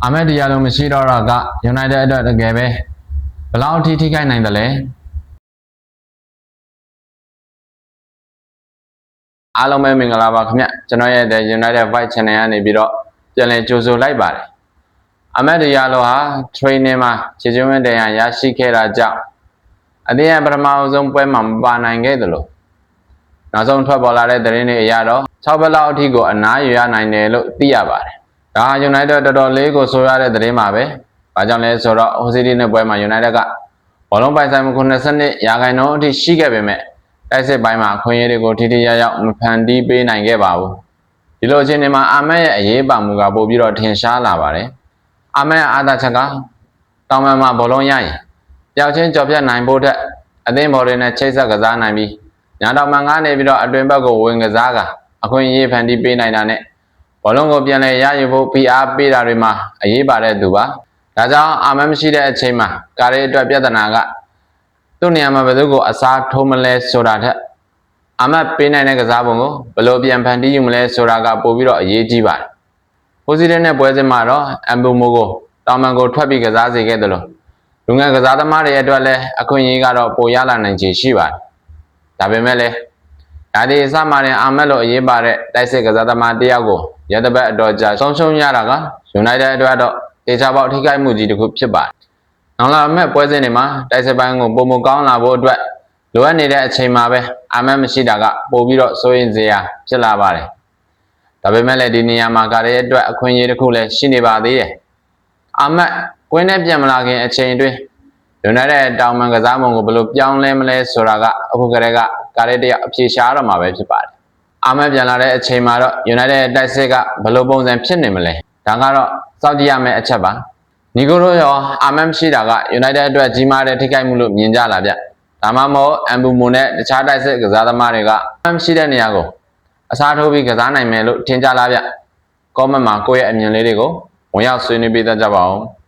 အာမက်တရားလုံးမရှိတော့တာက United အတွက်တကယ်ပဲဘယ်လောက်အထိထိခိုက်နိုင်တယ်လဲအားလုံးပဲမင်္ဂလာပါခင်ဗျကျွန်တော်ရဲ့ United Vibe Channel ကနေပြီးတော့ပြန်လည်ကြိုဆိုလိုက်ပါတယ်အာမက်တရားလုံးဟာ training မှာခြေကျွမ်းတရားရရှိခဲ့တာကြောင့်အသင်းရဲ့ပထမဆုံးပွဲမှာမပါနိုင်ခဲ့သလိုနောက်ဆုံးထွက်ပေါ်လာတဲ့သတင်းတွေအရတော့6ဘက်လောက်အထိကိုအနားယူရနိုင်တယ်လို့သိရပါတယ်ဒါဟာ United တော်တော်လေးကိုဆိုရတဲ့သတင်းပါပဲဘာကြောင့်လဲဆိုတော့ OCD နဲ့ပွဲမှာ United ကဘောလုံးပိုင်ဆိုင်မှု92%အထိရှိခဲ့ပေမဲ့တိုက်စစ်ပိုင်းမှာအခွင့်အရေးတွေကိုထိထိရောက်ရောက်မဖန်တီးပေးနိုင်ခဲ့ပါဘူးဒီလိုအခြေအနေမှာအာမက်ရဲ့အရေးပါမှုကပိုပြီးတော့ထင်ရှားလာပါတယ်အာမက်ရဲ့အားသာချက်ကတောင်ပံမှာဘောလုံးရရင်ပျောက်ချင်းကြော်ပြတ်နိုင်ဖို့ထက်အသင်းဘော်တွေနဲ့ချိတ်ဆက်ကစားနိုင်ပြီးညာတောင်ပံကနေပြီးတော့အတွင်ဘက်ကိုဝင်ကစားကအခွင့်အရေးဖန်တီးပေးနိုင်တာနဲ့ဘောလုံးကိုပြန်လဲရယူဖို့ဖိအားပေးတာတွေမှာအရေးပါတဲ့သူပါဒါကြောင့်အာမက်မရှိတဲ့အချိန်မှာကာရီအတွက်ပြဿနာကသူ့နေရာမှာဘယ်သူကိုအစားထိုးမလဲဆိုတာထက်အာမက်ပေးနိုင်တဲ့ကစားပုံကိုဘယ်လိုပြန်ဖန်တီးယူမလဲဆိုတာကပို့ပြီးတော့အရေးကြီးပါတယ်။ပိုစီတဲ့နဲ့ပွဲစဉ်မှာတော့အမ်ဘူမိုကိုတောင်ပံကိုထွက်ပြီးကစားစေခဲ့တယ်လို့လူငယ်ကစားသမားတွေအတွက်လည်းအခွင့်အရေးကတော့ပိုရလာနိုင်ခြေရှိပါတယ်။ဒါပေမဲ့လည်းဒါဒီအစမှရင်အာမက်လိုအရေးပါတဲ့တိုက်စစ်ကစားသမားတယောက်ကိုရတဲ့ဘက်အတော်ကြာဆုံးရှုံးရတာက United အတွက်တော့တေချာပေါက်ထိခိုက်မှုကြီးတစ်ခုဖြစ်ပါတယ်။နောက်လာမဲ့ပွဲစဉ်တွေမှာတိုက်စစ်ပိုင်းကိုပုံမကောင်းလာဖို့အတွက်လိုအပ်နေတဲ့အချိန်မှာပဲအာမက်မရှိတာကပို့ပြီးတော့စိုးရင်စရာဖြစ်လာပါတယ်။ဒါပေမဲ့လည်းဒီနေရာမှာကာရီအတွက်အခွင့်အရေးတစ်ခုလည်းရှိနေပါသေးတယ်။အာမက်ကွင်းနဲ့ပြန်မလာခင်အချိန်အတွင်းUnited တောင်ပံကစားပုံကိုဘယ်လိုပြောင်းလဲမလဲဆိုတာကအခုကတည်းကကာရီတယောက်အဖြေရှားတော့မှာပဲဖြစ်ပါတယ်။အာမက်ပြန်လာတဲ့အချိန်မှာတော့ United တိုက်စစ်ကဘယ်လိုပုံစံဖြစ်နေမလဲ။ဒါကတော့စောင့်ကြည့်ရမယ့်အချက်ပါ။နီကိုတို့ရောအာမက်မရှိတာက United အတွက်ကြီးမားတဲ့ထိခိုက်မှုလို့မြင်ကြလားဗျ။ဒါမှမဟုတ်အမ်ဘူမိုနဲ့တခြားတိုက်စစ်ကစားသမားတွေကအာမက်မရှိတဲ့နေရာကိုအစားထိုးပြီးကစားနိုင်မယ်လို့ထင်ကြလားဗျ။ကောမန့်မှာကိုယ့်ရဲ့အမြင်လေးတွေကိုဝင်ရောက်ဆွေးနွေးပေးတတ်ကြပါဦး။